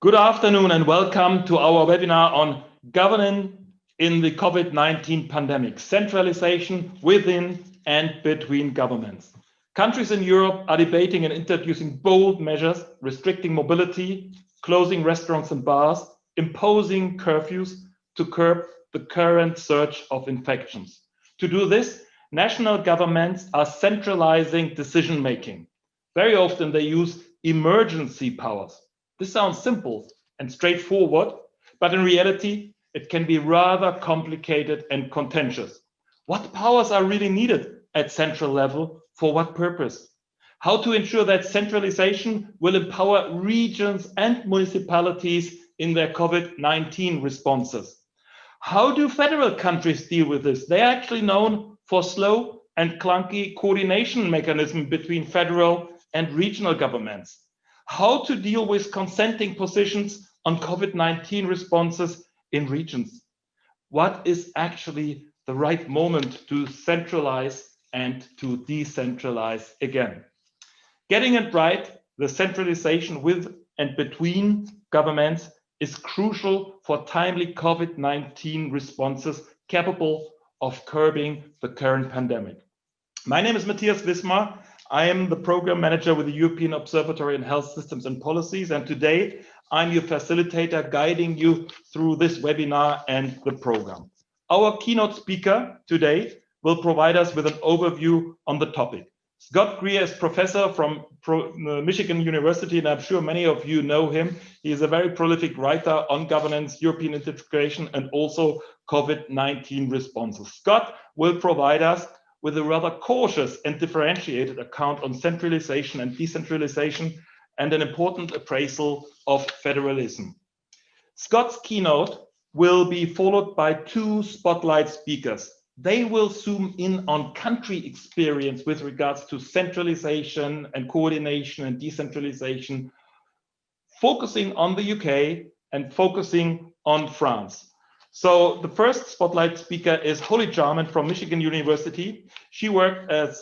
Good afternoon and welcome to our webinar on governing in the COVID-19 pandemic, centralization within and between governments. Countries in Europe are debating and introducing bold measures, restricting mobility, closing restaurants and bars, imposing curfews to curb the current surge of infections. To do this, national governments are centralizing decision-making. Very often they use emergency powers. This sounds simple and straightforward, but in reality, it can be rather complicated and contentious. What powers are really needed at central level? For what purpose? How to ensure that centralization will empower regions and municipalities in their COVID-19 responses? How do federal countries deal with this? They are actually known for slow and clunky coordination mechanism between federal and regional governments. How to deal with consenting positions on COVID-19 responses in regions. What is actually the right moment to centralize and to decentralize again? Getting it right, the centralization with and between governments is crucial for timely COVID-19 responses capable of curbing the current pandemic. My name is Matthias Wismar. I am the program manager with the European Observatory on Health Systems and Policies, and today I'm your facilitator guiding you through this webinar and the program. Our keynote speaker today will provide us with an overview on the topic. Scott Greer is professor from Michigan University, and I'm sure many of you know him. He is a very prolific writer on governance, European integration, and also COVID-19 responses. Scott will provide us with a rather cautious and differentiated account on centralization and decentralization and an important appraisal of federalism. Scott's keynote will be followed by two spotlight speakers. They will zoom in on country experience with regards to centralization and coordination and decentralization, focusing on the UK and focusing on France. So the first spotlight speaker is Holly Jarman from Michigan University. She worked as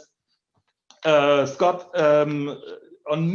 Scott on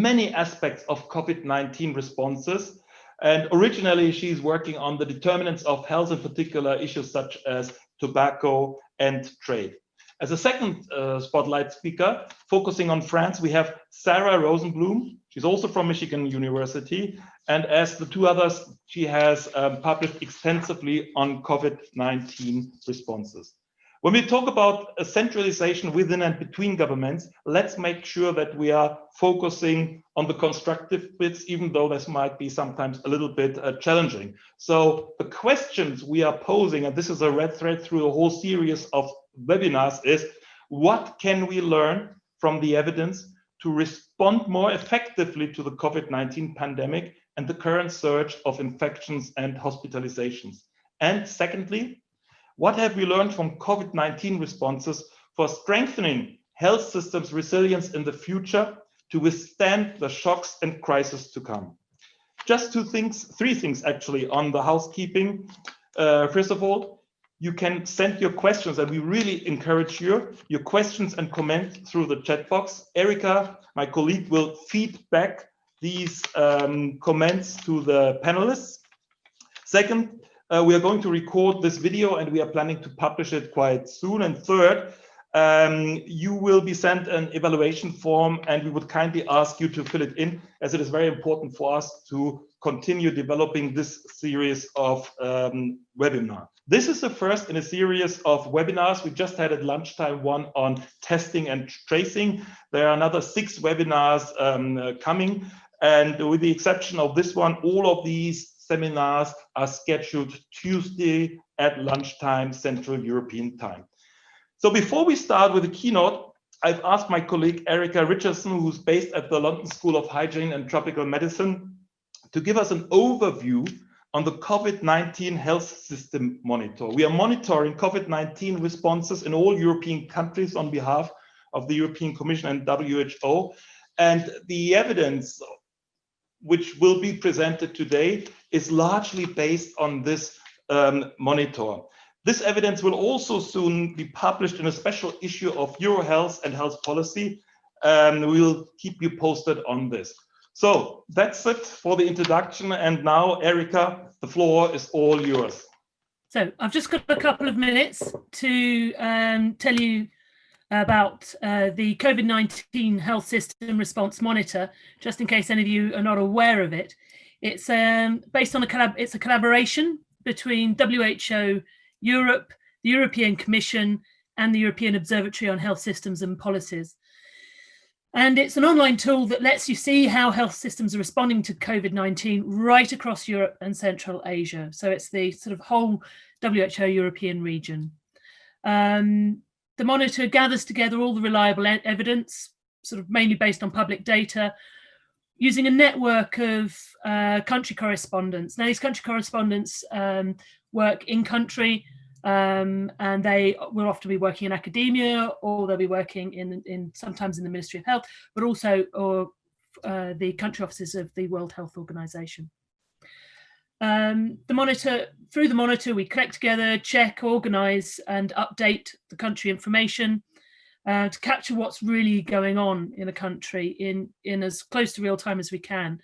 many aspects of COVID-19 responses. And originally she's working on the determinants of health, in particular issues such as tobacco and trade. As a second spotlight speaker, focusing on France, we have Sarah Rosenblum. She's also from Michigan University. And as the two others, she has published extensively on COVID-19 responses. When we talk about a centralization within and between governments, let's make sure that we are focusing on the constructive bits, even though this might be sometimes a little bit challenging. So the questions we are posing, and this is a red thread through a whole series of webinars, is what can we learn from the evidence to respond more effectively to the COVID-19 pandemic and the current surge of infections and hospitalizations? And secondly, what have we learned from COVID-19 responses for strengthening health systems resilience in the future to withstand the shocks and crises to come? Just three things actually on the housekeeping. First of all, you can send your questions, and we really encourage your questions and comments through the chat box. Erica, my colleague, will feed back these comments to the panelists. Second, we are going to record this video and we are planning to publish it quite soon. And third, you will be sent an evaluation form, and we would kindly ask you to fill it in, as it is very important for us to continue developing this series of webinars. This is the first in a series of webinars. We just had at lunchtime one on testing and tracing. There are another 6 webinars coming. And with the exception of this one, all of these seminars are scheduled Tuesday at lunchtime, Central European time. So before we start with the keynote, I've asked my colleague Erica Richardson, who's based at the London School of Hygiene and Tropical Medicine, to give us an overview on the COVID-19 health system monitor. We are monitoring COVID-19 responses in all European countries on behalf of the European Commission and WHO. And the evidence which will be presented today is largely based on this monitor. This evidence will also soon be published in a special issue of EuroHealth and Health Policy. We will keep you posted on this. So that's it for the introduction. And now, Erika, the floor is all yours. So I've just got a couple of minutes to tell you about the COVID-19 Health System Response Monitor, just in case any of you are not aware of it. It's based on a collaboration between WHO Europe, the European Commission, and the European Observatory on Health Systems and Policies. And it's an online tool that lets you see how health systems are responding to COVID-19 right across Europe and Central Asia. So it's the sort of whole WHO European region. The monitor gathers together all the reliable evidence, sort of mainly based on public data, using a network of country correspondents. Now, these country correspondents work in country, and they will often be working in academia, or they'll be working in sometimes in the Ministry of Health, but also the country offices of the World Health Organization. Through the monitor, we collect together, check, organize, and update the country information to capture what's really going on in a country in as close to real time as we can.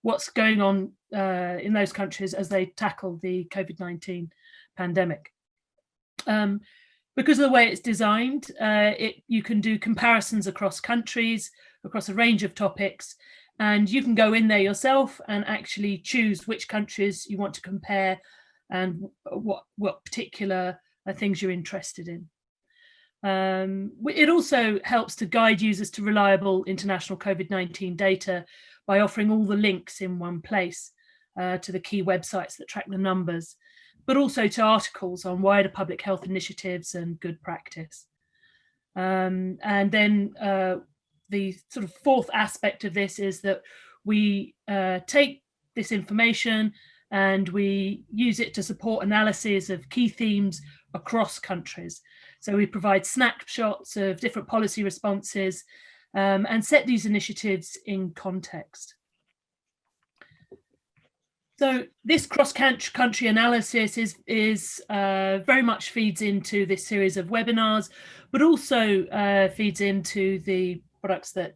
What's going on in those countries as they tackle the COVID-19 pandemic. Because of the way it's designed, you can do comparisons across countries, across a range of topics, and you can go in there yourself and actually choose which countries you want to compare and what particular things you're interested in. It also helps to guide users to reliable international COVID-19 data by offering all the links in one place to the key websites that track the numbers, but also to articles on wider public health initiatives and good practice. And then the sort of fourth aspect of this is that we take this information and we use it to support analysis of key themes across countries. So we provide snapshots of different policy responses and set these initiatives in context. So this cross-country analysis is very much feeds into this series of webinars, but also feeds into the products that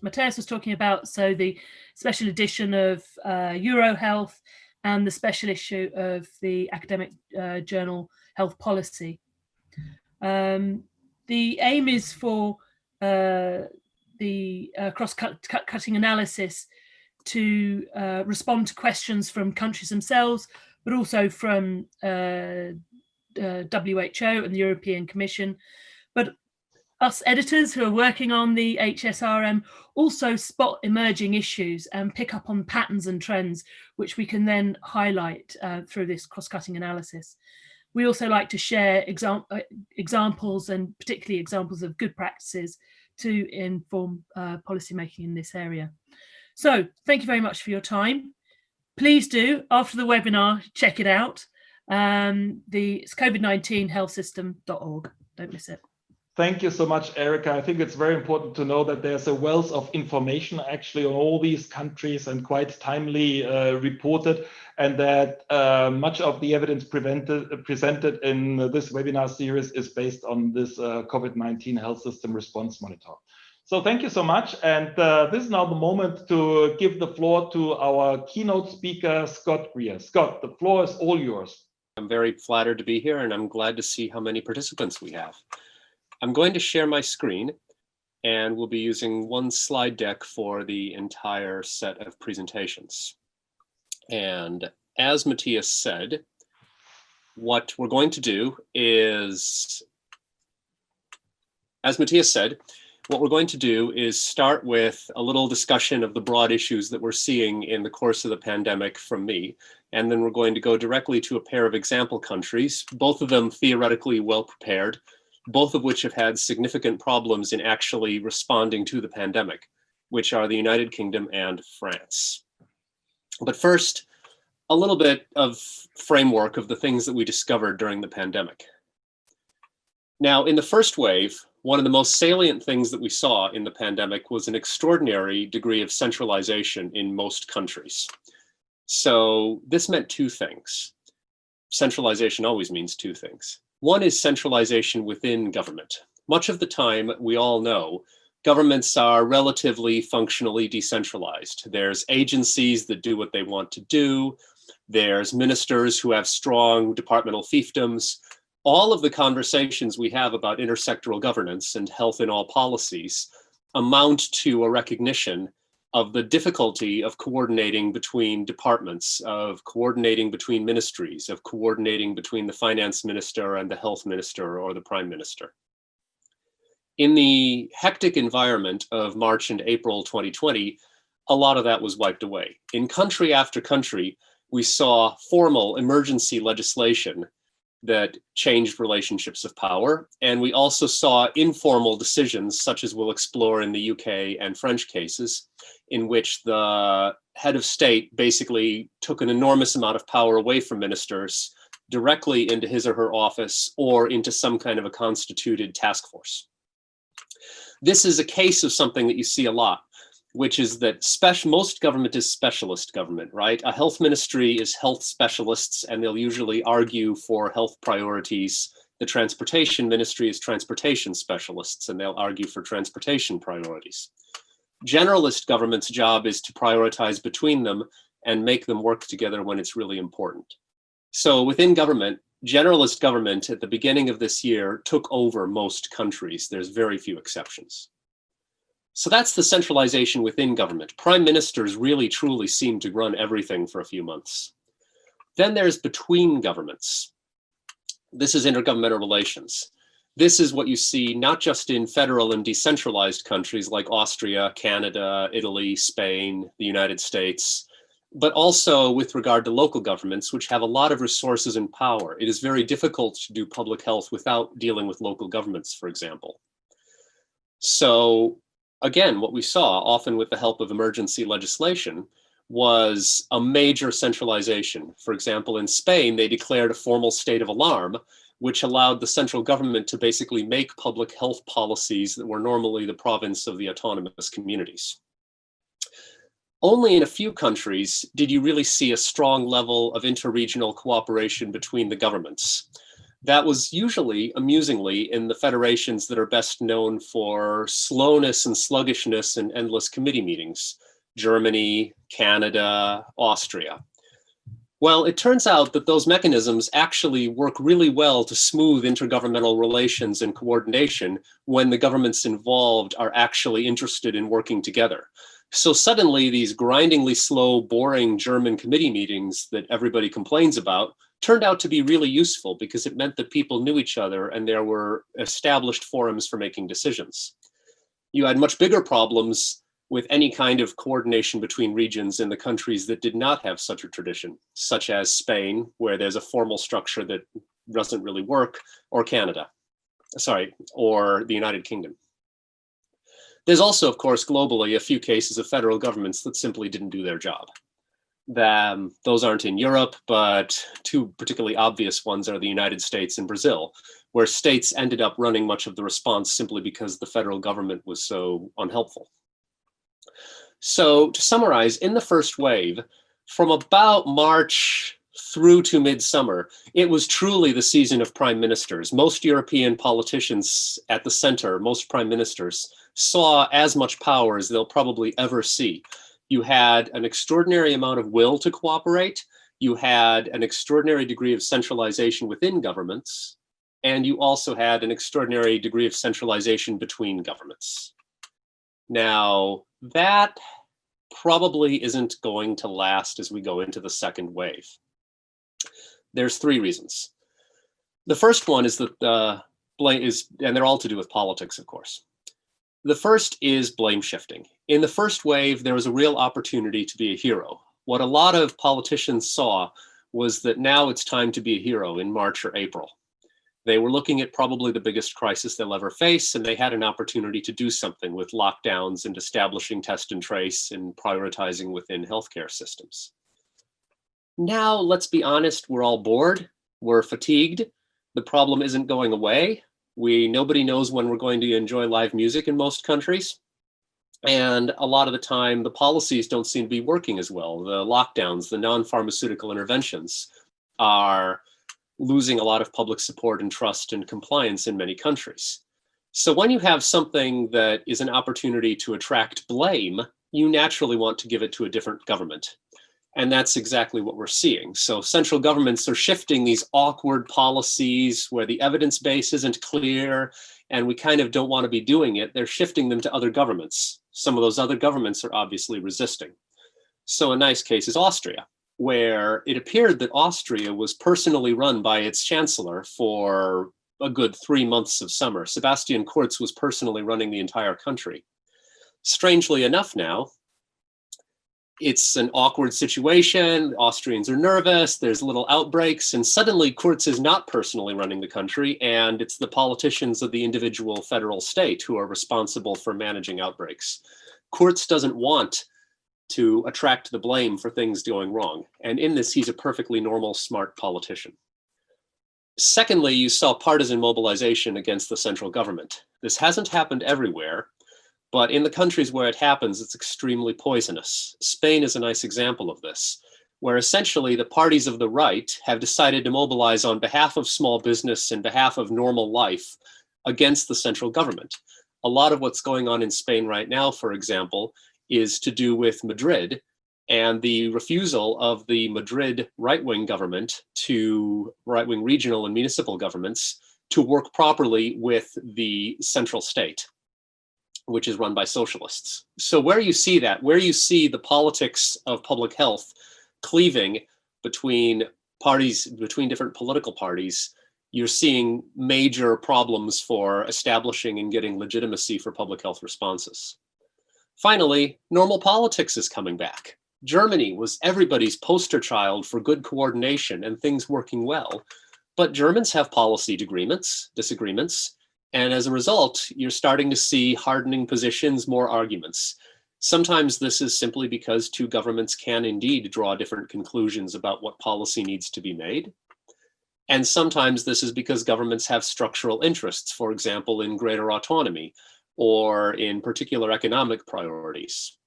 Matthias was talking about. So the special edition of EuroHealth and the special issue of the academic journal Health Policy. The aim is for the cross-cutting analysis to respond to questions from countries themselves, but also from WHO and the European Commission. But us editors who are working on the HSRM also spot emerging issues and pick up on patterns and trends, which we can then highlight through this cross-cutting analysis. We also like to share examples, and particularly examples of good practices, to inform policymaking in this area. So thank you very much for your time. Please do, after the webinar, check it out. It's covid19healthsystem.org. Don't miss it. Thank you so much, Erika. I think it's very important to know that there's a wealth of information actually on all these countries and quite timely reported, and that much of the evidence presented in this webinar series is based on this COVID-19 Health System Response Monitor. So thank you so much. And this is now the moment to give the floor to our keynote speaker, Scott Greer. Scott, the floor is all yours. I'm very flattered to be here, and I'm glad to see how many participants we have. I'm going to share my screen, and we'll be using one slide deck for the entire set of presentations. And as Matthias said, what we're going to do is, start with a little discussion of the broad issues that we're seeing in the course of the pandemic from me. And then we're going to go directly to a pair of example countries, both of them theoretically well prepared, both of which have had significant problems in actually responding to the pandemic, which are the United Kingdom and France. But first, a little bit of framework of the things that we discovered during the pandemic. Now, in the first wave, one of the most salient things that we saw in the pandemic was an extraordinary degree of centralization in most countries. So this meant two things. Centralization always means two things. One is centralization within government. Much of the time, we all know Governments are relatively functionally decentralized. There's agencies that do what they want to do. There's ministers who have strong departmental fiefdoms. All of the conversations we have about intersectoral governance and health in all policies amount to a recognition of the difficulty of coordinating between departments, of coordinating between ministries, of coordinating between the finance minister and the health minister or the prime minister. In the hectic environment of March and April 2020, a lot of that was wiped away. In country after country, we saw formal emergency legislation that changed relationships of power. And we also saw informal decisions, such as we'll explore in the UK and French cases, in which the head of state basically took an enormous amount of power away from ministers directly into his or her office or into some kind of a constituted task force. This is a case of something that you see a lot, which is that most government is specialist government, right? A health ministry is health specialists, and they'll usually argue for health priorities. The transportation ministry is transportation specialists, and they'll argue for transportation priorities. Generalist government's job is to prioritize between them and make them work together when it's really important. So within government, generalist government at the beginning of this year took over most countries. There's very few exceptions. So that's the centralization within government. Prime ministers really truly seem to run everything for a few months. Then there's between governments. This is intergovernmental relations. This is what you see not just in federal and decentralized countries like Austria, Canada, Italy, Spain, the United States, but also with regard to local governments, which have a lot of resources and power. It is very difficult to do public health without dealing with local governments, for example. So again, what we saw, often with the help of emergency legislation, was a major centralization. For example, in Spain, they declared a formal state of alarm, which allowed the central government to basically make public health policies that were normally the province of the autonomous communities. Only in a few countries did you really see a strong level of interregional cooperation between the governments. That was usually, amusingly, in the federations that are best known for slowness and sluggishness and endless committee meetings: Germany, Canada, Austria. Well, it turns out that those mechanisms actually work really well to smooth intergovernmental relations and coordination when the governments involved are actually interested in working together. So suddenly these grindingly slow, boring German committee meetings that everybody complains about turned out to be really useful because it meant that people knew each other and there were established forums for making decisions. You had much bigger problems with any kind of coordination between regions in the countries that did not have such a tradition, such as Spain, where there's a formal structure that doesn't really work, or or the United Kingdom. There's also, of course, globally, a few cases of federal governments that simply didn't do their job. Those aren't in Europe, but two particularly obvious ones are the United States and Brazil, where states ended up running much of the response simply because the federal government was so unhelpful. So to summarize, in the first wave, from about March through to midsummer, it was truly the season of prime ministers. Most European politicians at the center, most prime ministers, saw as much power as they'll probably ever see. You had an extraordinary amount of will to cooperate. You had an extraordinary degree of centralization within governments. And you also had an extraordinary degree of centralization between governments. Now, that probably isn't going to last as we go into the second wave. There's three reasons. The first one is that and they're all to do with politics, of course. The first is blame shifting. In the first wave, there was a real opportunity to be a hero. What a lot of politicians saw was that now it's time to be a hero in March or April. They were looking at probably the biggest crisis they'll ever face, and they had an opportunity to do something with lockdowns and establishing test and trace and prioritizing within healthcare systems. Now, let's be honest, we're all bored, we're fatigued. The problem isn't going away. Nobody knows when we're going to enjoy live music in most countries. And a lot of the time, the policies don't seem to be working as well. The lockdowns, the non-pharmaceutical interventions are losing a lot of public support and trust and compliance in many countries. So when you have something that is an opportunity to attract blame, you naturally want to give it to a different government. And that's exactly what we're seeing. So central governments are shifting these awkward policies where the evidence base isn't clear and we kind of don't want to be doing it. They're shifting them to other governments. Some of those other governments are obviously resisting. So a nice case is Austria, where it appeared that Austria was personally run by its chancellor for a good 3 months of summer. Sebastian Kurz was personally running the entire country. Strangely enough now, it's an awkward situation. Austrians are nervous. There's little outbreaks. And suddenly Kurz is not personally running the country. And it's the politicians of the individual federal state who are responsible for managing outbreaks. Kurz doesn't want to attract the blame for things going wrong. And in this, he's a perfectly normal, smart politician. Secondly, you saw partisan mobilization against the central government. This hasn't happened everywhere, but in the countries where it happens, it's extremely poisonous. Spain is a nice example of this, where essentially the parties of the right have decided to mobilize on behalf of small business and behalf of normal life against the central government. A lot of what's going on in Spain right now, for example, is to do with Madrid and the refusal of the Madrid right-wing government to right-wing regional and municipal governments to work properly with the central state, which is run by socialists. So where you see that, where you see the politics of public health cleaving between parties, between different political parties, you're seeing major problems for establishing and getting legitimacy for public health responses. Finally, normal politics is coming back. Germany was everybody's poster child for good coordination and things working well, but Germans have policy disagreements, and as a result, you're starting to see hardening positions, more arguments. Sometimes this is simply because two governments can indeed draw different conclusions about what policy needs to be made. And sometimes this is because governments have structural interests, for example, in greater autonomy or in particular economic priorities.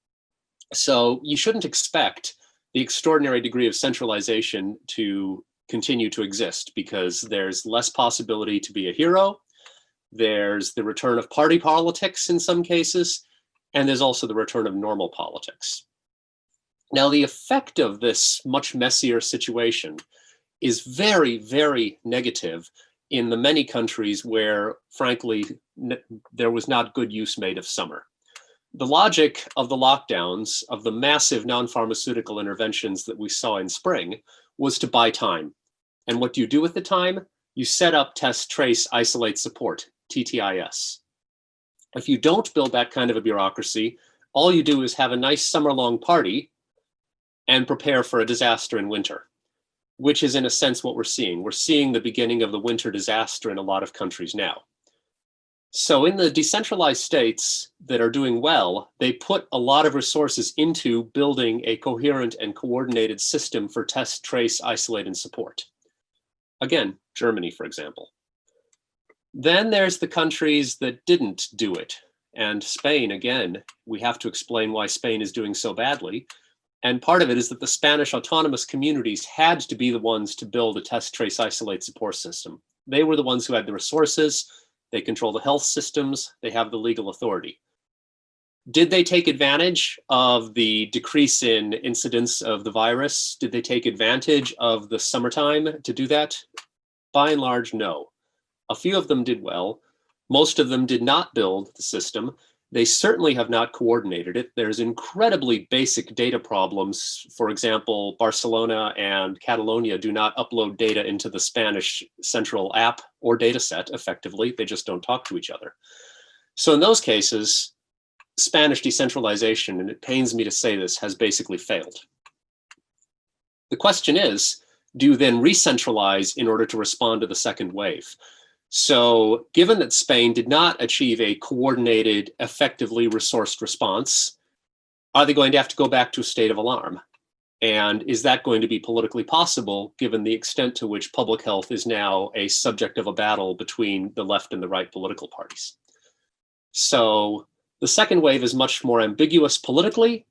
So you shouldn't expect the extraordinary degree of centralization to continue to exist because there's less possibility to be a hero. There's the return of party politics in some cases, and there's also the return of normal politics. Now, the effect of this much messier situation is very, very negative in the many countries where, frankly, there was not good use made of summer. The logic of the lockdowns, of the massive non-pharmaceutical interventions that we saw in spring, was to buy time. And what do you do with the time? You set up test, trace, isolate, support, TTIS. If you don't build that kind of a bureaucracy, all you do is have a nice summer-long party and prepare for a disaster in winter, which is in a sense what we're seeing. We're seeing the beginning of the winter disaster in a lot of countries now. So in the decentralized states that are doing well, they put a lot of resources into building a coherent and coordinated system for test, trace, isolate, and support. Again, Germany, for example. Then there's the countries that didn't do it. And Spain, again, we have to explain why Spain is doing so badly. And part of it is that the Spanish autonomous communities had to be the ones to build a test, trace, isolate, support system. They were the ones who had the resources. They control the health systems. They have the legal authority. Did they take advantage of the decrease in incidence of the virus? Did they take advantage of the summertime to do that? By and large, no. A few of them did well. Most of them did not build the system. They certainly have not coordinated it. There's incredibly basic data problems. For example, Barcelona and Catalonia do not upload data into the Spanish central app or data set effectively. They just don't talk to each other. So in those cases, Spanish decentralization, and it pains me to say this, has basically failed. The question is, do you then re-centralize in order to respond to the second wave? So given that Spain did not achieve a coordinated, effectively resourced response, are they going to have to go back to a state of alarm? And is that going to be politically possible given the extent to which public health is now a subject of a battle between the left and the right political parties? So the second wave is much more ambiguous politically.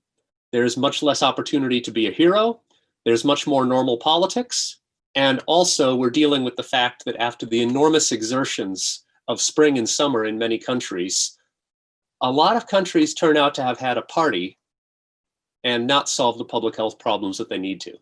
There's much less opportunity to be a hero. There's much more normal politics. And also we're dealing with the fact that after the enormous exertions of spring and summer in many countries, a lot of countries turn out to have had a party and not solve the public health problems that they need to.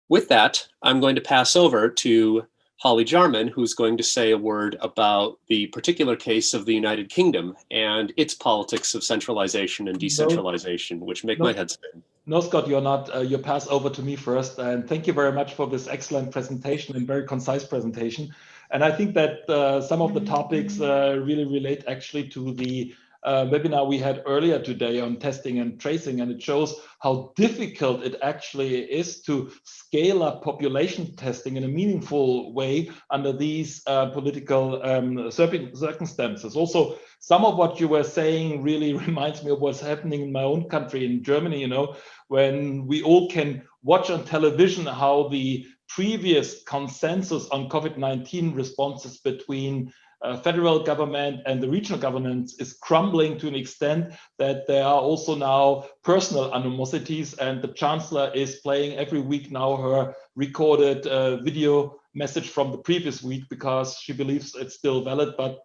With that, I'm going to pass over to Holly Jarman, who's going to say a word about the particular case of the United Kingdom and its politics of centralization and decentralization, which make my head spin. No, Scott, you're not. You pass over to me first. And thank you very much for this excellent presentation and very concise presentation. And I think that some of the topics really relate actually to the webinar we had earlier today on testing and tracing, and it shows how difficult it actually is to scale up population testing in a meaningful way under these political circumstances. Also, some of what you were saying really reminds me of what's happening in my own country, in Germany, you know, when we all can watch on television how the previous consensus on COVID-19 responses between federal government and the regional governments is crumbling to an extent that there are also now personal animosities, and the chancellor is playing every week now her recorded video message from the previous week because she believes it's still valid, but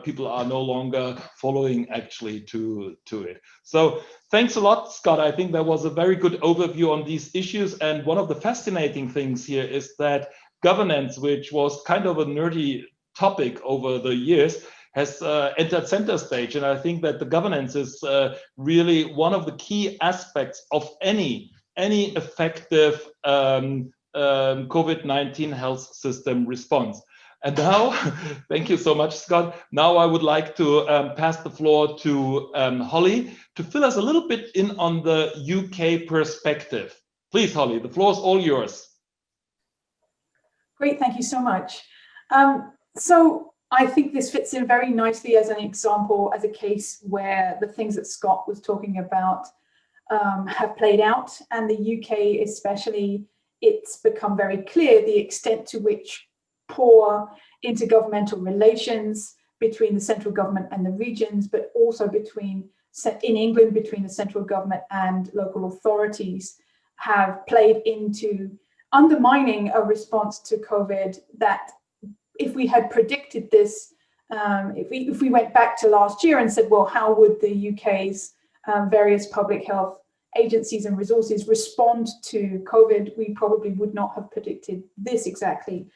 people are no longer following actually to it. So thanks a lot, Scott. I think that was a very good overview on these issues. And one of the fascinating things here is that governance, which was kind of a nerdy topic over the years, has entered center stage. And I think that the governance is really one of the key aspects of any effective COVID-19 health system response. And now, thank you so much, Scott. Now I would like to pass the floor to Holly to fill us a little bit in on the UK perspective. Please, Holly, the floor is all yours. Great, thank you so much. So I think this fits in very nicely as an example, as a case where the things that Scott was talking about have played out, and the UK especially, it's become very clear the extent to which poor intergovernmental relations between the central government and the regions, but also in England between the central government and local authorities, have played into undermining a response to COVID that, if we had predicted this, if we went back to last year and said, well, how would the UK's various public health agencies and resources respond to COVID, we probably would not have predicted this exactly.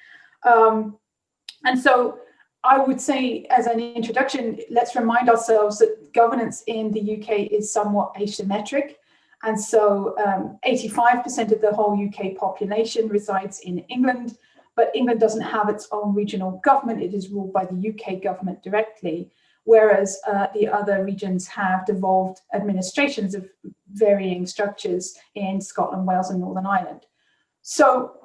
And so I would say, as an introduction, let's remind ourselves that governance in the UK is somewhat asymmetric. And so 85% of the whole UK population resides in England, but England doesn't have its own regional government. It is ruled by the UK government directly, whereas the other regions have devolved administrations of varying structures in Scotland, Wales, and Northern Ireland. So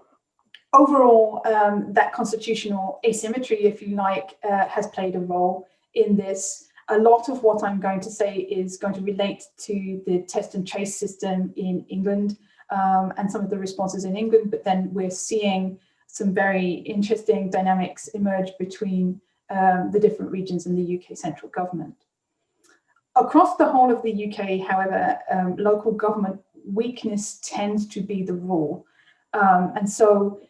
overall, that constitutional asymmetry, if you like, has played a role in this. A lot of what I'm going to say is going to relate to the test and trace system in England and some of the responses in England, but then we're seeing some very interesting dynamics emerge between the different regions in the UK central government. Across the whole of the UK, however, local government weakness tends to be the rule. And so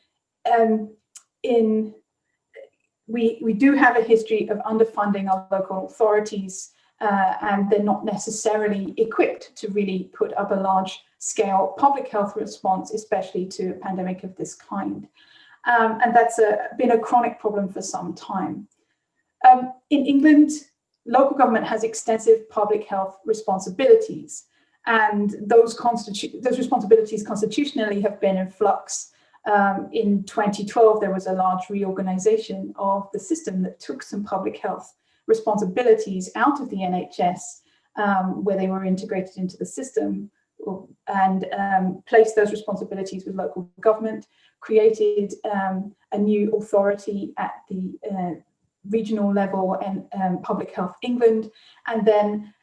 we do have a history of underfunding our local authorities, and they're not necessarily equipped to really put up a large scale public health response, especially to a pandemic of this kind. And that's been a chronic problem for some time. In England, local government has extensive public health responsibilities, and those responsibilities constitutionally have been in flux. In 2012, there was a large reorganization of the system that took some public health responsibilities out of the NHS, where they were integrated into the system, and placed those responsibilities with local government, created a new authority at the regional level and Public Health England. And then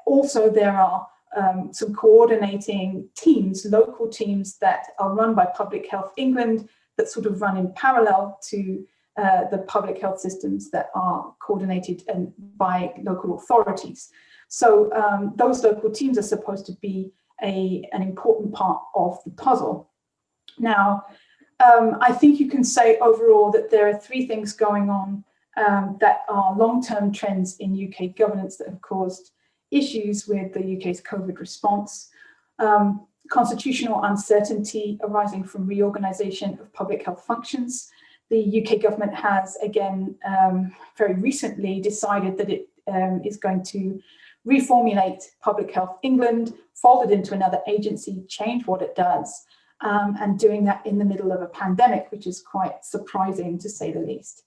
also there are some coordinating teams, local teams that are run by Public Health England that sort of run in parallel to the public health systems that are coordinated by local authorities. So those local teams are supposed to be an important part of the puzzle. Now, I think you can say overall that there are three things going on that are long-term trends in UK governance that have caused issues with the UK's COVID response. Constitutional uncertainty arising from reorganisation of public health functions. The UK government has, again, very recently decided that it is going to reformulate Public Health England, fold it into another agency, change what it does, and doing that in the middle of a pandemic, which is quite surprising to say the least.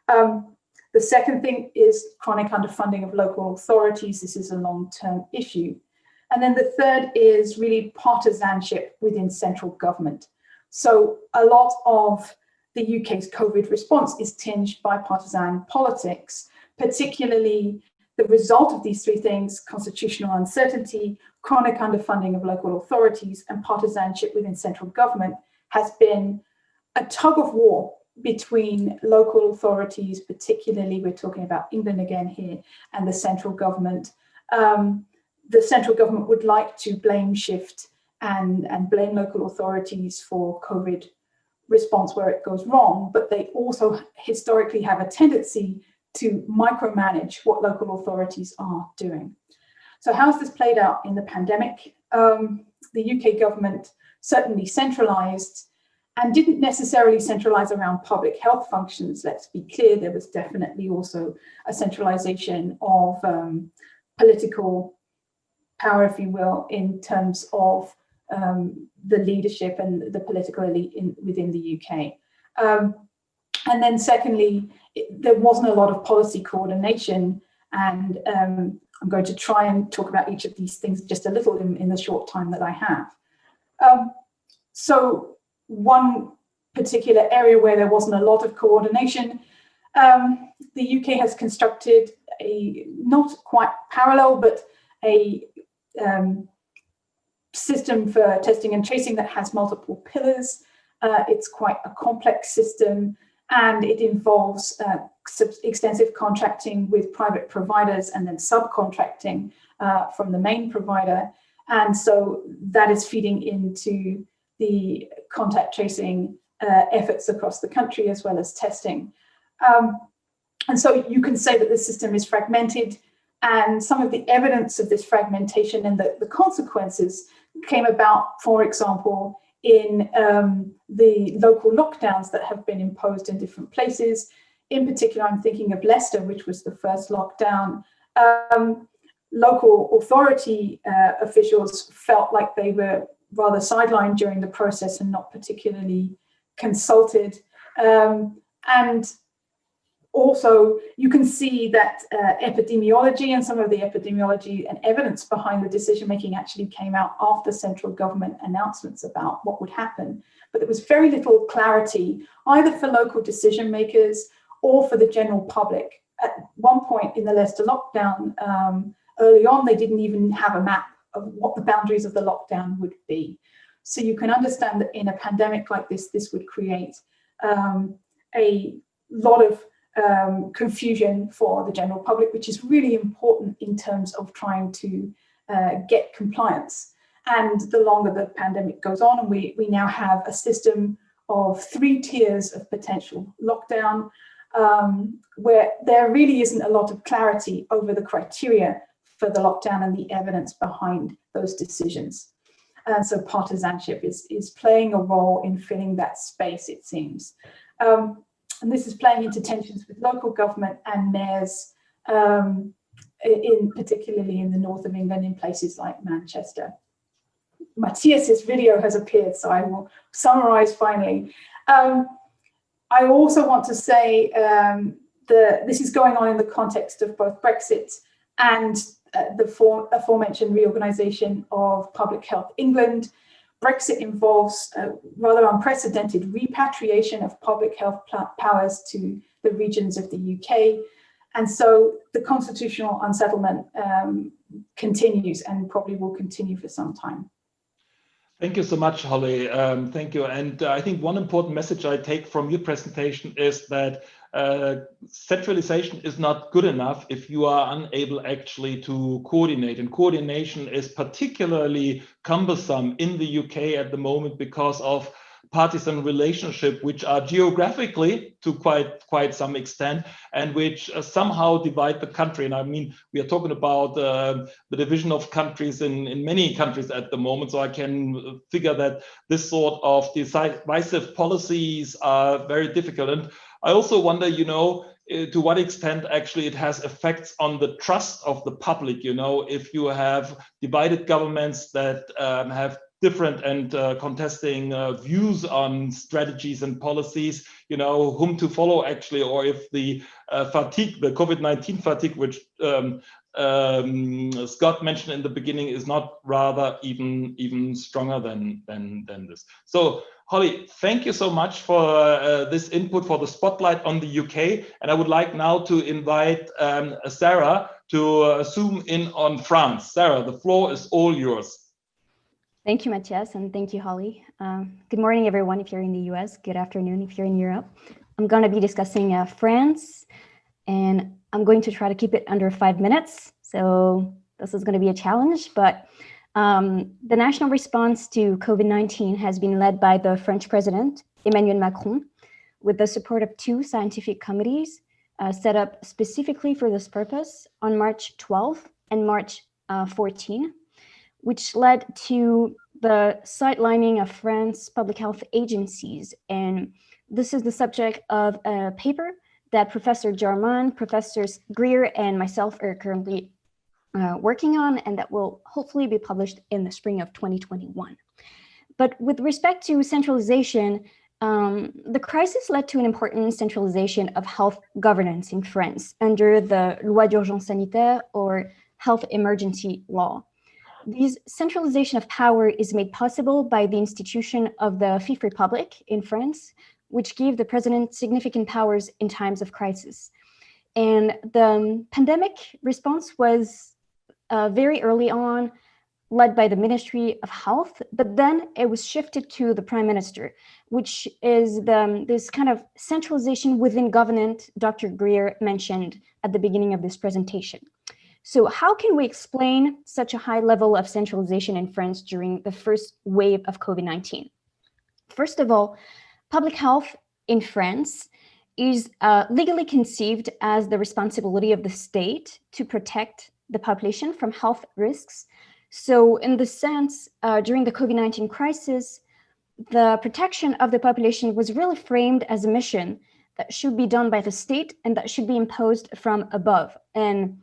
The second thing is chronic underfunding of local authorities. This is a long-term issue. And then the third is really partisanship within central government. So a lot of the UK's COVID response is tinged by partisan politics, particularly the result of these three things: constitutional uncertainty, chronic underfunding of local authorities, and partisanship within central government has been a tug of war between local authorities, particularly we're talking about England again here, and the central government. The central government would like to blame shift and blame local authorities for COVID response where it goes wrong, but they also historically have a tendency to micromanage what local authorities are doing. So how has this played out in the pandemic? The UK government certainly centralised and didn't necessarily centralise around public health functions. Let's be clear, there was definitely also a centralisation of political power, if you will, in terms of the leadership and the political elite within the UK. And then secondly, there wasn't a lot of policy coordination, and I'm going to try and talk about each of these things just a little in the short time that I have. So one particular area where there wasn't a lot of coordination, the UK has constructed a not quite parallel, but a system for testing and tracing that has multiple pillars. It's quite a complex system, and it involves extensive contracting with private providers and then subcontracting from the main provider. And so that is feeding into the contact tracing efforts across the country, as well as testing. And so you can say that the system is fragmented, and some of the evidence of this fragmentation and the consequences came about, for example, in the local lockdowns that have been imposed in different places. In particular, I'm thinking of Leicester, which was the first lockdown. Local authority officials felt like they were rather sidelined during the process and not particularly consulted. And also, you can see that epidemiology and some of the epidemiology and evidence behind the decision-making actually came out after central government announcements about what would happen. But there was very little clarity, either for local decision makers or for the general public. At one point in the Leicester lockdown, early on, they didn't even have a map of what the boundaries of the lockdown would be. So you can understand that in a pandemic like this, this would create a lot of confusion for the general public, which is really important in terms of trying to get compliance. And the longer the pandemic goes on, and we now have a system of 3 tiers of potential lockdown, where there really isn't a lot of clarity over the criteria for the lockdown and the evidence behind those decisions. And so partisanship is playing a role in filling that space, it seems. And this is playing into tensions with local government and mayors, particularly in the north of England, in places like Manchester. Matthias's video has appeared, so I will summarise finally. I also want to say this is going on in the context of both Brexit and the aforementioned reorganisation of Public Health England. Brexit involves rather unprecedented repatriation of public health powers to the regions of the UK. And so the constitutional unsettlement continues and probably will continue for some time. Thank you so much, Holly. Thank you. And I think one important message I take from your presentation is that centralization is not good enough if you are unable actually to coordinate. And coordination is particularly cumbersome in the UK at the moment because of partisan relationship, which are geographically to quite some extent, and which somehow divide the country. And I mean, we are talking about the division of countries in many countries at the moment. So I can figure that this sort of decisive policies are very difficult. And I also wonder, to what extent actually it has effects on the trust of the public. If you have divided governments that have different and contesting views on strategies and policies, whom to follow actually, or if the fatigue, the COVID-19 fatigue, which Scott mentioned in the beginning, is not rather even stronger than this. So Holly, thank you so much for this input, for the spotlight on the UK. And I would like now to invite Sarah to zoom in on France. Sarah, the floor is all yours. Thank you, Matthias, and thank you, Holly. Good morning, everyone, if you're in the US. Good afternoon, if you're in Europe. I'm going to be discussing France, and I'm going to try to keep it under 5 minutes. So this is going to be a challenge, but the national response to COVID-19 has been led by the French president, Emmanuel Macron, with the support of 2 scientific committees set up specifically for this purpose on March 12 and March 14. Which led to the sidelining of France's public health agencies. And this is the subject of a paper that Professor Jarman, Professors Greer, and myself are currently working on, and that will hopefully be published in the spring of 2021. But with respect to centralization, the crisis led to an important centralization of health governance in France under the Loi d'urgence sanitaire, or health emergency law. This centralization of power is made possible by the institution of the Fifth Republic in France, which gave the president significant powers in times of crisis. And the pandemic response was very early on led by the Ministry of Health, but then it was shifted to the Prime Minister, which is this kind of centralization within government Dr. Greer mentioned at the beginning of this presentation. So how can we explain such a high level of centralization in France during the first wave of COVID-19? First of all, public health in France is legally conceived as the responsibility of the state to protect the population from health risks. So in the sense, during the COVID-19 crisis, the protection of the population was really framed as a mission that should be done by the state and that should be imposed from above. And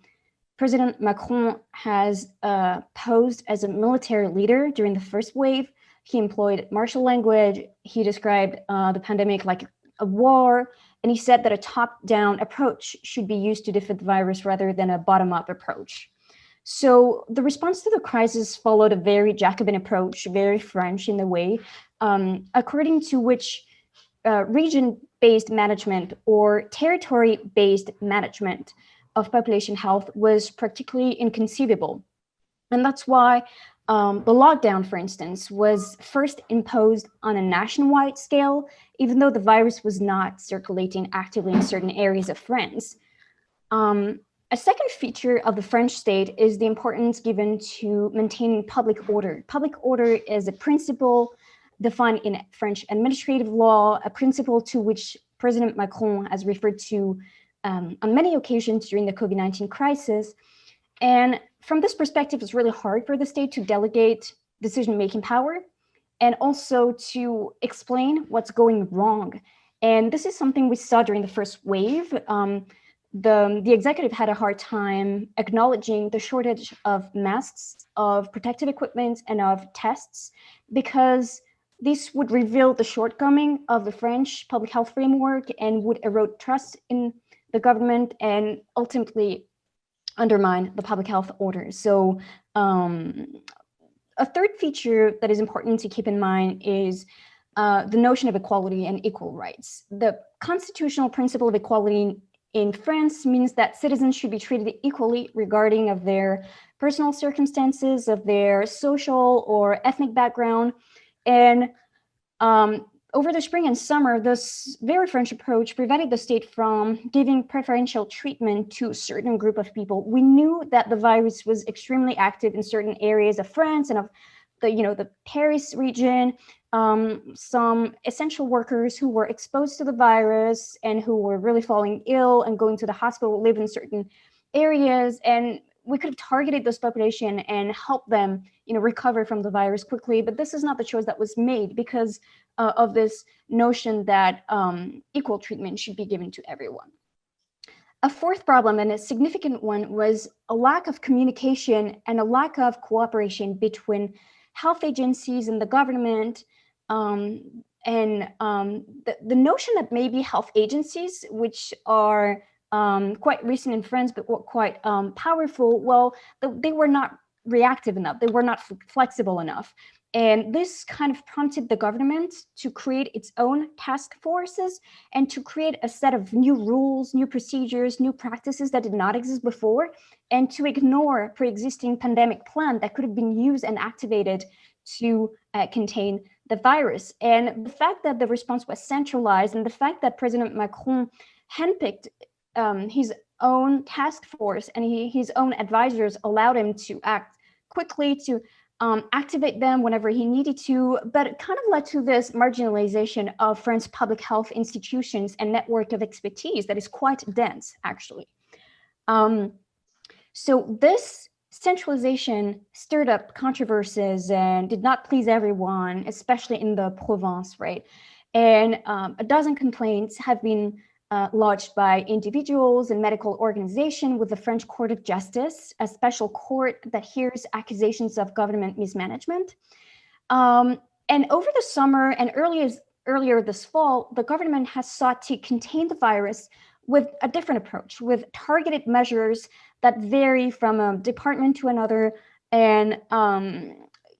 President Macron has posed as a military leader during the first wave. He employed martial language. He described the pandemic like a war, and he said that a top-down approach should be used to defeat the virus rather than a bottom-up approach. So the response to the crisis followed a very Jacobin approach, very French in the way, according to which region-based management or territory-based management of population health was practically inconceivable. And that's why the lockdown, for instance, was first imposed on a nationwide scale, even though the virus was not circulating actively in certain areas of France. A second feature of the French state is the importance given to maintaining public order. Public order is a principle defined in French administrative law, a principle to which President Macron has referred to on many occasions during the COVID-19 crisis. And from this perspective, it's really hard for the state to delegate decision-making power and also to explain what's going wrong. And this is something we saw during the first wave. The executive had a hard time acknowledging the shortage of masks, of protective equipment, and of tests, because this would reveal the shortcoming of the French public health framework and would erode trust in the government and ultimately undermine the public health order. So a third feature that is important to keep in mind is the notion of equality and equal rights. The constitutional principle of equality in France means that citizens should be treated equally regarding of their personal circumstances, of their social or ethnic background. And over the spring and summer, this very French approach prevented the state from giving preferential treatment to a certain group of people. We knew that the virus was extremely active in certain areas of France and of the Paris region. some essential workers who were exposed to the virus and who were really falling ill and going to the hospital live in certain areas, and we could have targeted this population and helped them, recover from the virus quickly. But this is not the choice that was made because of this notion that equal treatment should be given to everyone. A fourth problem, and a significant one, was a lack of communication and a lack of cooperation between health agencies and the government. The notion that maybe health agencies, which are quite recent in France, but quite powerful, well, they were not reactive enough. They were not flexible enough. And this kind of prompted the government to create its own task forces and to create a set of new rules, new procedures, new practices that did not exist before, and to ignore pre-existing pandemic plan that could have been used and activated to contain the virus. And the fact that the response was centralized, and the fact that President Macron handpicked his own task force and his own advisors allowed him to act quickly, to activate them whenever he needed to, but it kind of led to this marginalization of France's public health institutions and network of expertise that is quite dense, actually. So this centralization stirred up controversies and did not please everyone, especially in the Provence, right? And a dozen complaints have been lodged by individuals and medical organizations with the French Court of Justice, a special court that hears accusations of government mismanagement. And over the summer and earlier this fall, the government has sought to contain the virus with a different approach, with targeted measures that vary from a department to another. And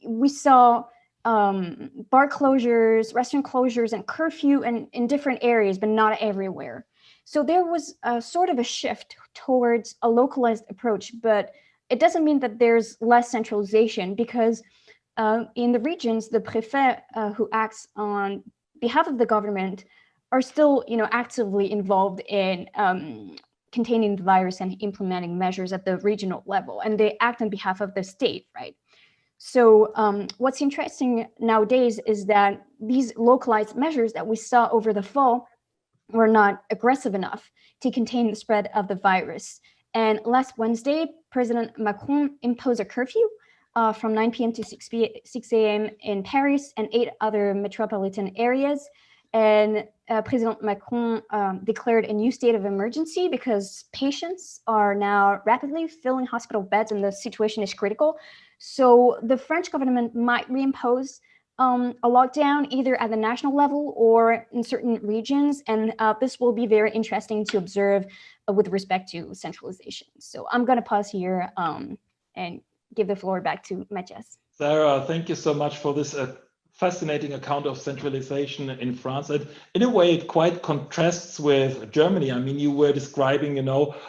we saw bar closures, restaurant closures, and curfew in different areas, but not everywhere. So there was a sort of a shift towards a localized approach, but it doesn't mean that there's less centralization, because in the regions, the préfet who acts on behalf of the government are still, actively involved in containing the virus and implementing measures at the regional level, and they act on behalf of the state, right? So what's interesting nowadays is that these localized measures that we saw over the fall were not aggressive enough to contain the spread of the virus. And last Wednesday, President Macron imposed a curfew from 9 p.m. to 6 a.m. in Paris and 8 other metropolitan areas. And President Macron declared a new state of emergency because patients are now rapidly filling hospital beds and the situation is critical. So the French government might reimpose a lockdown either at the national level or in certain regions. And this will be very interesting to observe with respect to centralization. So I'm going to pause here and give the floor back to Matthias. Sarah, thank you so much for this fascinating account of centralization in France. And in a way, it quite contrasts with Germany. I mean, you were describing,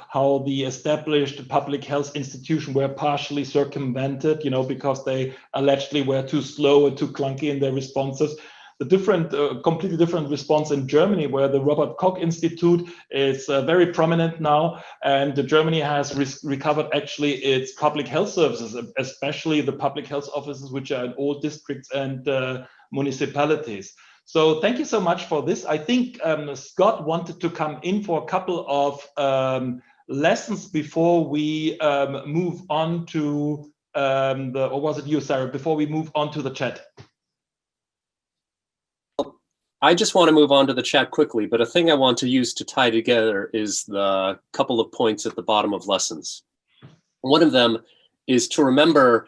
how the established public health institutions were partially circumvented, because they allegedly were too slow and too clunky in their responses. The completely different response in Germany, where the Robert Koch Institute is very prominent now, and Germany has recovered actually its public health services, especially the public health offices, which are in all districts and municipalities. So thank you so much for this. I think Scott wanted to come in for a couple of lessons before we move on to or was it you, Sarah, before we move on to the chat? I just want to move on to the chat quickly, but a thing I want to use to tie together is the couple of points at the bottom of lessons. One of them is to remember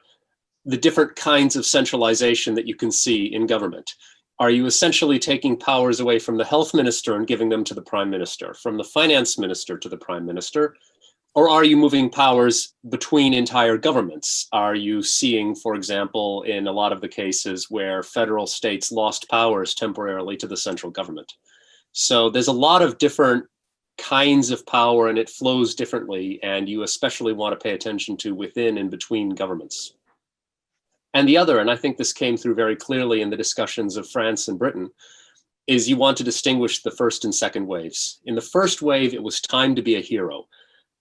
the different kinds of centralization that you can see in government. Are you essentially taking powers away from the health minister and giving them to the prime minister, from the finance minister to the prime minister? Or are you moving powers between entire governments? Are you seeing, for example, in a lot of the cases where federal states lost powers temporarily to the central government? So there's a lot of different kinds of power and it flows differently, and you especially want to pay attention to within and between governments. And the other, and I think this came through very clearly in the discussions of France and Britain, is you want to distinguish the first and second waves. In the first wave, it was time to be a hero.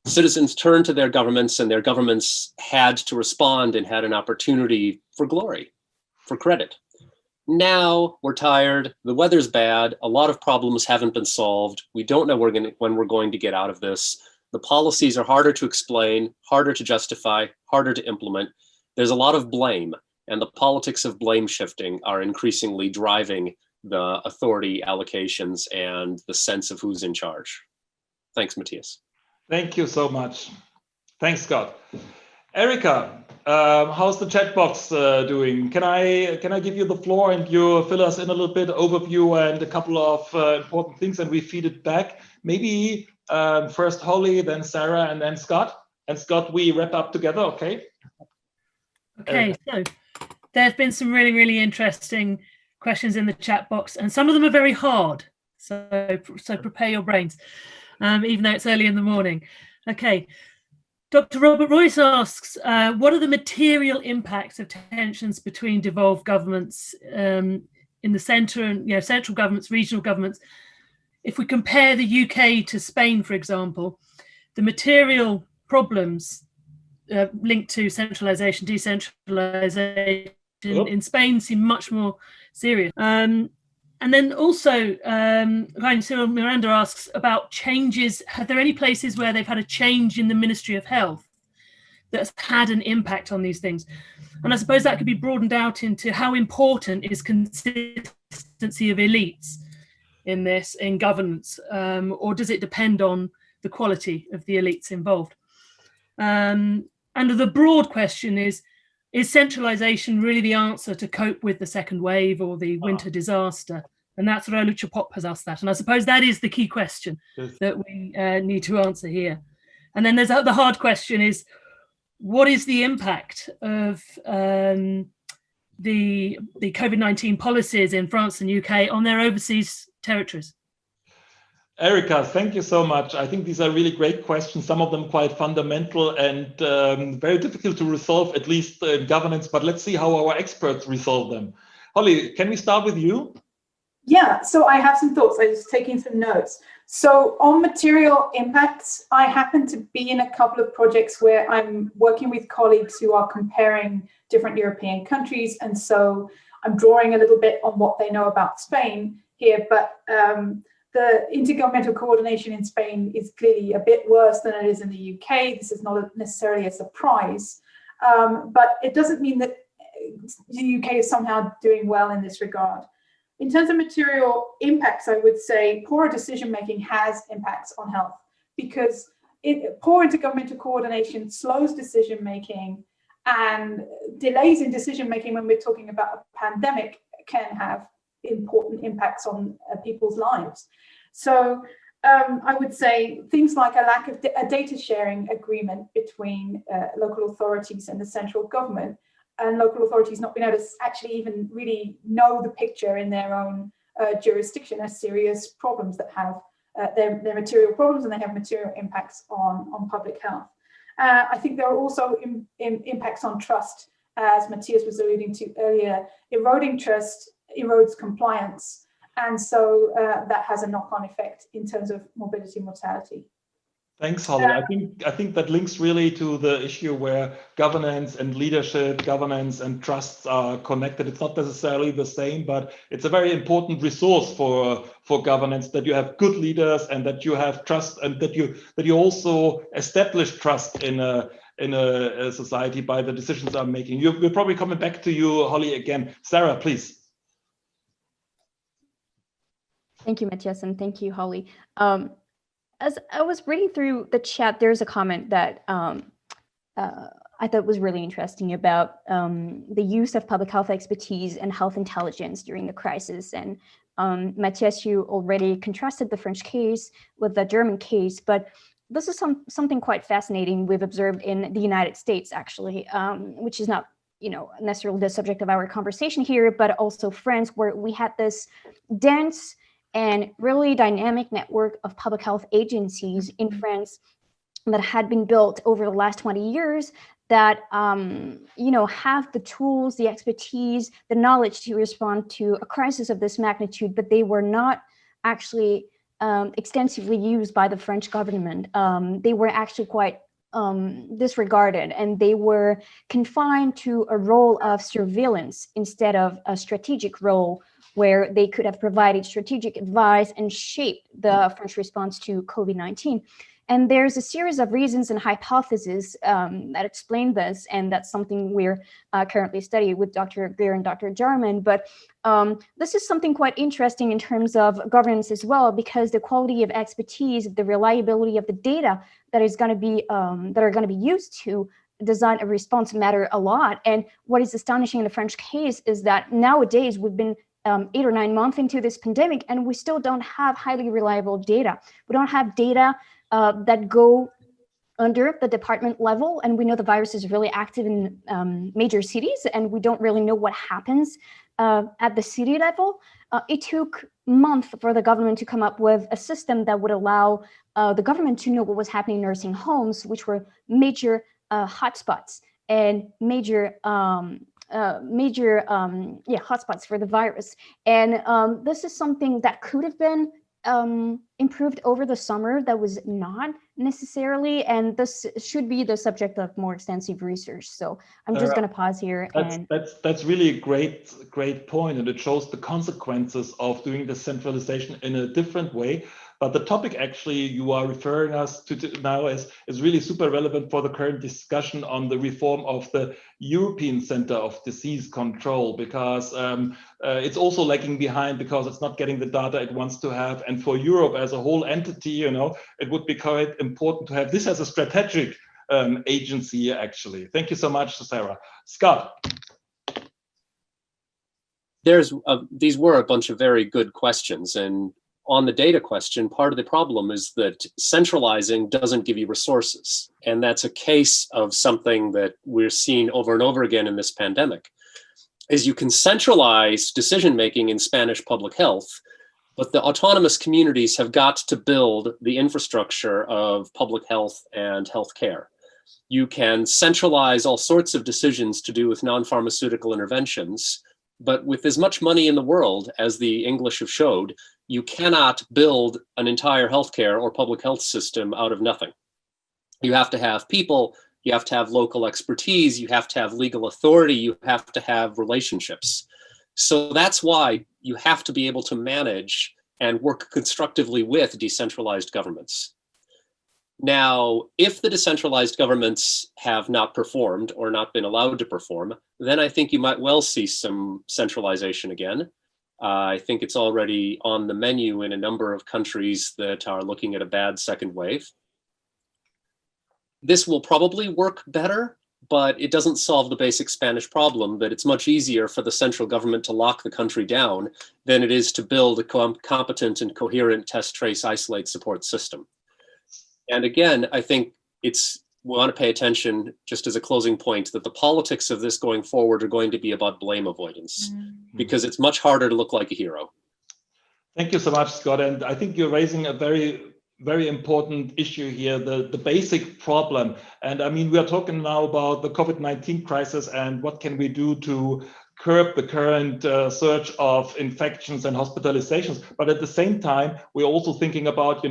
Citizens turned to their governments and their governments had to respond and had an opportunity for glory, for credit. Now we're tired, the weather's bad, a lot of problems haven't been solved, we don't know when we're going to get out of this, the policies are harder to explain, harder to justify, harder to implement, there's a lot of blame, and the politics of blame shifting are increasingly driving the authority allocations and the sense of who's in charge. Thanks, Matthias. Thank you so much. Thanks, Scott. Erica, how's the chat box doing? Can I give you the floor and you fill us in a little bit overview and a couple of important things, and we feed it back? Maybe first Holly, then Sarah, and then Scott. And Scott, we wrap up together, okay? Okay, so there's been some really, really interesting questions in the chat box, and some of them are very hard. So prepare your brains, even though it's early in the morning. Okay. Dr. Robert Royce asks, what are the material impacts of tensions between devolved governments in the centre and central governments, regional governments? If we compare the UK to Spain, for example, the material problems linked to centralisation, decentralisation in Spain seem much more serious. And then also, Ryan Cyril Miranda asks about changes. Are there any places where they've had a change in the Ministry of Health that's had an impact on these things? And I suppose that could be broadened out into how important is consistency of elites in this, in governance, or does it depend on the quality of the elites involved? And the broad question is centralisation really the answer to cope with the second wave or the winter disaster? And that's what Olucha Pop has asked that. And I suppose that is the key question that we need to answer here. And then there's the hard question is, what is the impact of the COVID-19 policies in France and UK on their overseas territories? Erica, thank you so much. I think these are really great questions, some of them quite fundamental and very difficult to resolve, at least in governance, but let's see how our experts resolve them. Holly, can we start with you? Yeah, so I have some thoughts. I was taking some notes. So on material impacts, I happen to be in a couple of projects where I'm working with colleagues who are comparing different European countries. And so I'm drawing a little bit on what they know about Spain here, but the intergovernmental coordination in Spain is clearly a bit worse than it is in the UK. This is not necessarily a surprise, but it doesn't mean that the UK is somehow doing well in this regard. In terms of material impacts, I would say poor decision-making has impacts on health because poor intergovernmental coordination slows decision-making, and delays in decision-making when we're talking about a pandemic can have important impacts on people's lives. So I would say things like a lack of a data sharing agreement between local authorities and the central government, and local authorities not being able to actually even really know the picture in their own jurisdiction are serious problems that have their material problems, and they have material impacts on public health. I think there are also impacts on trust, as Matthias was alluding to earlier. Eroding trust erodes compliance, and so that has a knock-on effect in terms of morbidity and mortality. Thanks, Holly. I think that links really to the issue where governance and leadership, governance and trusts are connected. It's not necessarily the same, but it's a very important resource for governance, that you have good leaders and that you have trust, and that you also establish trust in a society by the decisions I'm making. We're probably coming back to you, Holly, again. Sarah, please. Thank you, Matthias, and thank you, Holly. As I was reading through the chat, there's a comment that I thought was really interesting about the use of public health expertise and health intelligence during the crisis. And Matthias, you already contrasted the French case with the German case, but this is something quite fascinating we've observed in the United States, actually, which is not necessarily the subject of our conversation here, but also France, where we had this dense and really dynamic network of public health agencies in France that had been built over the last 20 years that have the tools, the expertise, the knowledge to respond to a crisis of this magnitude, but they were not actually extensively used by the French government. They were actually quite disregarded, and they were confined to a role of surveillance instead of a strategic role where they could have provided strategic advice and shaped the French response to COVID-19. And there's a series of reasons and hypotheses that explain this, and that's something we're currently studying with Dr. Greer and Dr. Jarman. But this is something quite interesting in terms of governance as well, because the quality of expertise, the reliability of the data that are going to be used to design a response matter a lot. And what is astonishing in the French case is that nowadays we've been 8 or 9 months into this pandemic, and we still don't have highly reliable data. We don't have data that go under the department level, and we know the virus is really active in major cities, and we don't really know what happens at the city level. It took months for the government to come up with a system that would allow the government to know what was happening in nursing homes, which were major hotspots and major hotspots for the virus. And this is something that could have been improved over the summer, that was not necessarily, and this should be the subject of more extensive research. So I'm just going to pause here. That's really a great point, and it shows the consequences of doing the centralization in a different way. But the topic actually you are referring us to now is really super relevant for the current discussion on the reform of the European Center of Disease Control, because it's also lagging behind because it's not getting the data it wants to have. And for Europe as a whole entity, it would be quite important to have this as a strategic agency, actually. Thank you so much, Sarah. Scott. These were a bunch of very good questions, and on the data question, part of the problem is that centralizing doesn't give you resources. And that's a case of something that we're seeing over and over again in this pandemic, is you can centralize decision-making in Spanish public health, but the autonomous communities have got to build the infrastructure of public health and healthcare. You can centralize all sorts of decisions to do with non-pharmaceutical interventions, but with as much money in the world as the English have showed, you cannot build an entire healthcare or public health system out of nothing. You have to have people, you have to have local expertise, you have to have legal authority, you have to have relationships. So that's why you have to be able to manage and work constructively with decentralized governments. Now, if the decentralized governments have not performed or not been allowed to perform, then I think you might well see some centralization again. I think it's already on the menu in a number of countries that are looking at a bad second wave. This will probably work better, but it doesn't solve the basic Spanish problem that it's much easier for the central government to lock the country down than it is to build a competent and coherent test, trace, isolate support system. And again, I think we want to pay attention, just as a closing point, that the politics of this going forward are going to be about blame avoidance, because it's much harder to look like a hero. Thank you so much, Scott. And I think you're raising a very, very important issue here, the basic problem. And I mean, we are talking now about the COVID-19 crisis and what can we do to curb the current surge of infections and hospitalizations. But at the same time, we're also thinking about,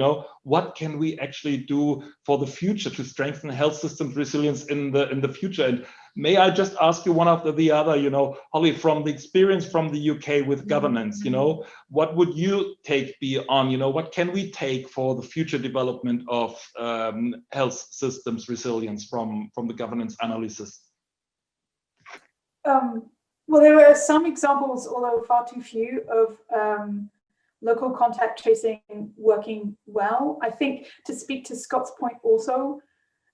what can we actually do for the future to strengthen health systems resilience in the future? And may I just ask you one after the other, Holly, from the experience from the UK with governance, what would you take be on, what can we take for the future development of health systems resilience from the governance analysis? Well, there are some examples, although far too few, of local contact tracing working well. I think, to speak to Scott's point also,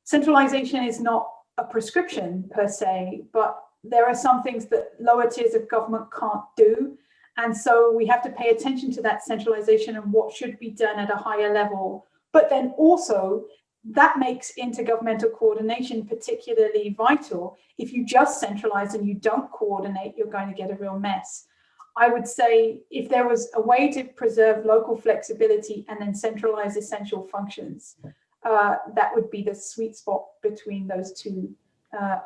centralization is not a prescription per se, but there are some things that lower tiers of government can't do. And so we have to pay attention to that centralization and what should be done at a higher level. But then also, that makes intergovernmental coordination particularly vital. If you just centralize and you don't coordinate, you're going to get a real mess. I would say if there was a way to preserve local flexibility and then centralize essential functions, that would be the sweet spot between those two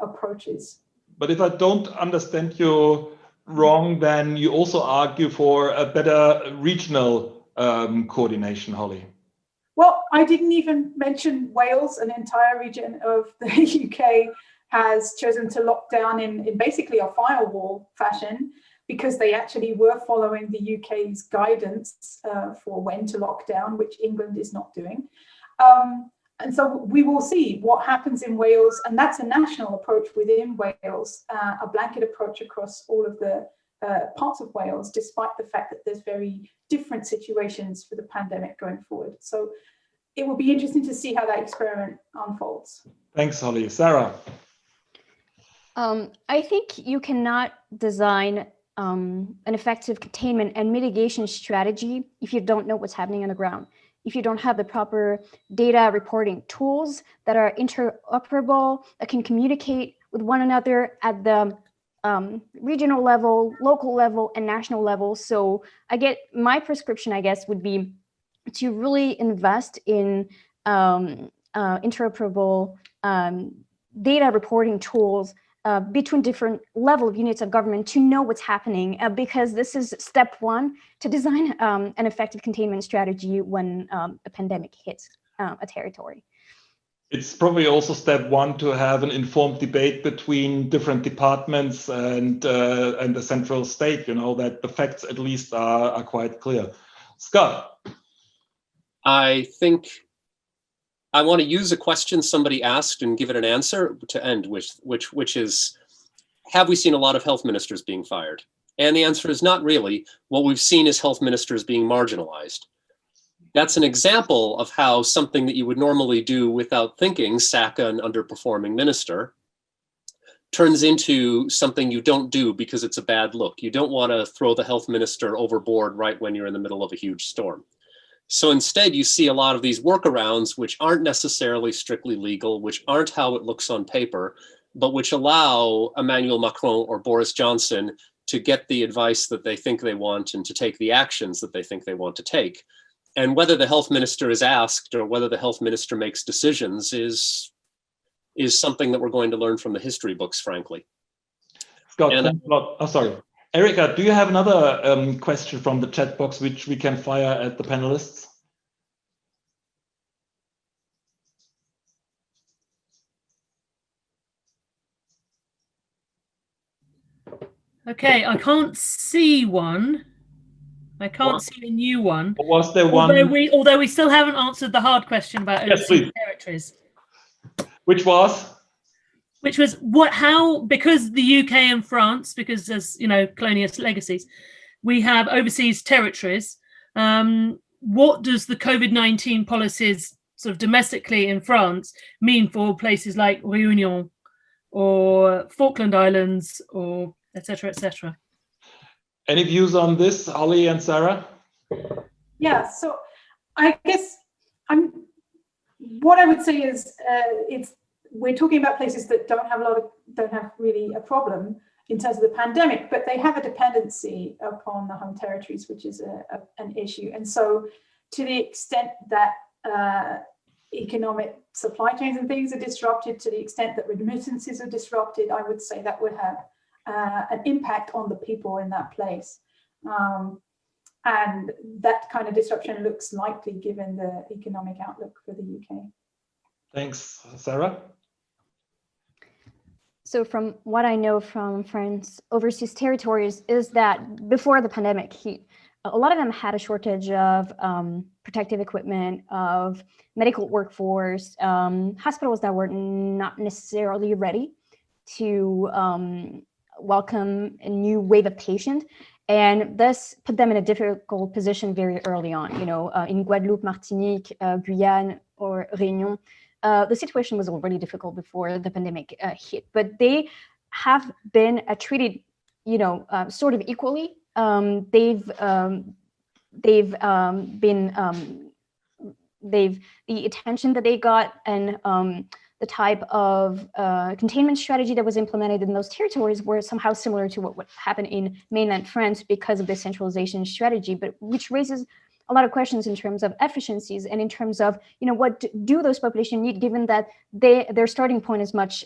approaches. But if I don't understand you wrong, then you also argue for a better regional coordination, Holly. Well, I didn't even mention Wales. An entire region of the UK has chosen to lock down in basically a firewall fashion, because they actually were following the UK's guidance for when to lock down, which England is not doing. And so we will see what happens in Wales, and that's a national approach within Wales, a blanket approach across all of the parts of Wales, despite the fact that there's very different situations for the pandemic going forward. So it will be interesting to see how that experiment unfolds. Thanks, Holly. Sarah? I think you cannot design an effective containment and mitigation strategy if you don't know what's happening on the ground. If you don't have the proper data reporting tools that are interoperable, that can communicate with one another at the regional level, local level, and national level. So my prescription, I guess, would be to really invest in interoperable data reporting tools between different level of units of government to know what's happening, because this is step one to design an effective containment strategy when a pandemic hits a territory. It's probably also step one to have an informed debate between different departments and the central state, that the facts at least are quite clear. Scott? I think I want to use a question somebody asked and give it an answer to end, which is, have we seen a lot of health ministers being fired? And the answer is not really. What we've seen is health ministers being marginalized. That's an example of how something that you would normally do without thinking, sack an underperforming minister, turns into something you don't do because it's a bad look. You don't want to throw the health minister overboard right when you're in the middle of a huge storm. So instead, you see a lot of these workarounds, which aren't necessarily strictly legal, which aren't how it looks on paper, but which allow Emmanuel Macron or Boris Johnson to get the advice that they think they want and to take the actions that they think they want to take. And whether the health minister is asked or whether the health minister makes decisions is something that we're going to learn from the history books, frankly. Scott, thanks a lot. Oh, sorry. Erika, do you have another question from the chat box which we can fire at the panelists? Okay, I can't see one. I can't see a new one. Or was there one? Although we still haven't answered the hard question about overseas territories. Which was? Which was because the UK and France, because there's colonialist legacies, we have overseas territories. What does the COVID-19 policies sort of domestically in France mean for places like Réunion or Falkland Islands or et cetera, et cetera? Any views on this, Holly and Sarah? Yeah, so I guess what I would say is we're talking about places that don't have really a problem in terms of the pandemic, but they have a dependency upon the home territories, which is an issue. And so to the extent that economic supply chains and things are disrupted, to the extent that remittances are disrupted, I would say that would have an impact on the people in that place. And that kind of disruption looks likely given the economic outlook for the UK. Thanks, Sarah. So from what I know from France overseas territories is that before the pandemic hit, a lot of them had a shortage of protective equipment, of medical workforce, hospitals that were not necessarily ready to welcome a new wave of patients. And this put them in a difficult position very early on. In Guadeloupe, Martinique, Guyane, or Réunion, the situation was already difficult before the pandemic hit, but they have been treated, sort of equally. The attention that they got and the type of containment strategy that was implemented in those territories were somehow similar to what happened in mainland France because of the centralization strategy, but which raises a lot of questions in terms of efficiencies and in terms of, what do those populations need, given that their starting point is much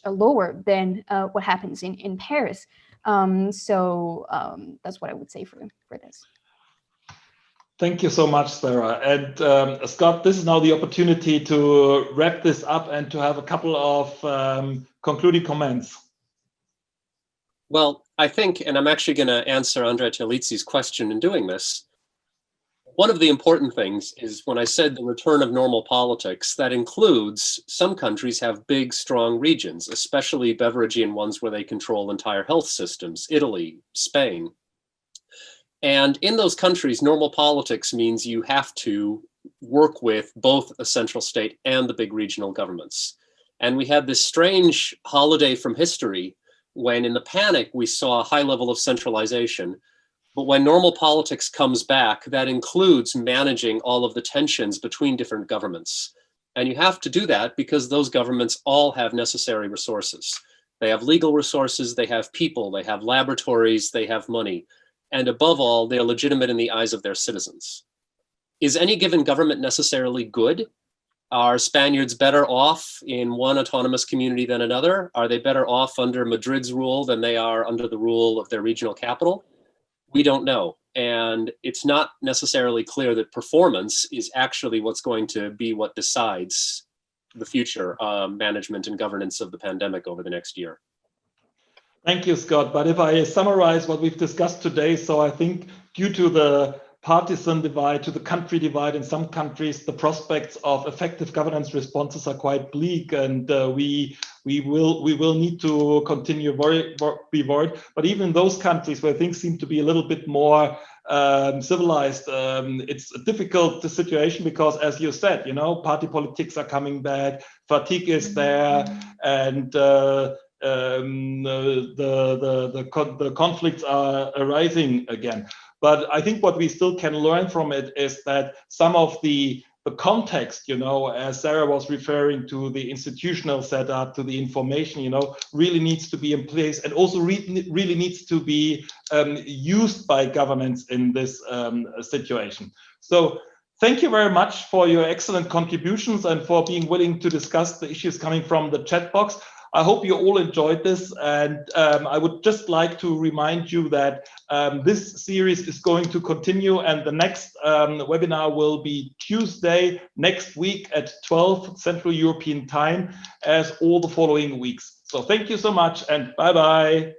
lower than what happens in Paris. So that's what I would say for this. Thank you so much, Sarah. And Scott, this is now the opportunity to wrap this up and to have a couple of concluding comments. Well, I think, and I'm actually going to answer Andrea Terlizzi's question in doing this, one of the important things is when I said the return of normal politics, that includes some countries have big, strong regions, especially Beveragian ones where they control entire health systems, Italy, Spain. And in those countries, normal politics means you have to work with both a central state and the big regional governments. And we had this strange holiday from history when in the panic, we saw a high level of centralization. But when normal politics comes back, that includes managing all of the tensions between different governments. And you have to do that because those governments all have necessary resources. They have legal resources, they have people, they have laboratories, they have money. And above all, they're legitimate in the eyes of their citizens. Is any given government necessarily good? Are Spaniards better off in one autonomous community than another? Are they better off under Madrid's rule than they are under the rule of their regional capital? We don't know. And it's not necessarily clear that performance is actually what's going to be what decides the future management and governance of the pandemic over the next year. Thank you, Scott. But if I summarize what we've discussed today, so I think due to the partisan divide, to the country divide in some countries, the prospects of effective governance responses are quite bleak, and we will need to continue be worried. But even those countries where things seem to be a little bit more civilized, it's a difficult situation because, as you said, you know, party politics are coming back, fatigue is there, and the conflicts are arising again. But I think what we still can learn from it is that some of the context, you know, as Sarah was referring to, the institutional setup, to the information, you know, really needs to be in place, and also really needs to be used by governments in this situation. So thank you very much for your excellent contributions and for being willing to discuss the issues coming from the chat box. I hope you all enjoyed this, and I would just like to remind you that this series is going to continue, and the next webinar will be Tuesday next week at 12 Central European Time, as all the following weeks. So thank you so much, and bye-bye.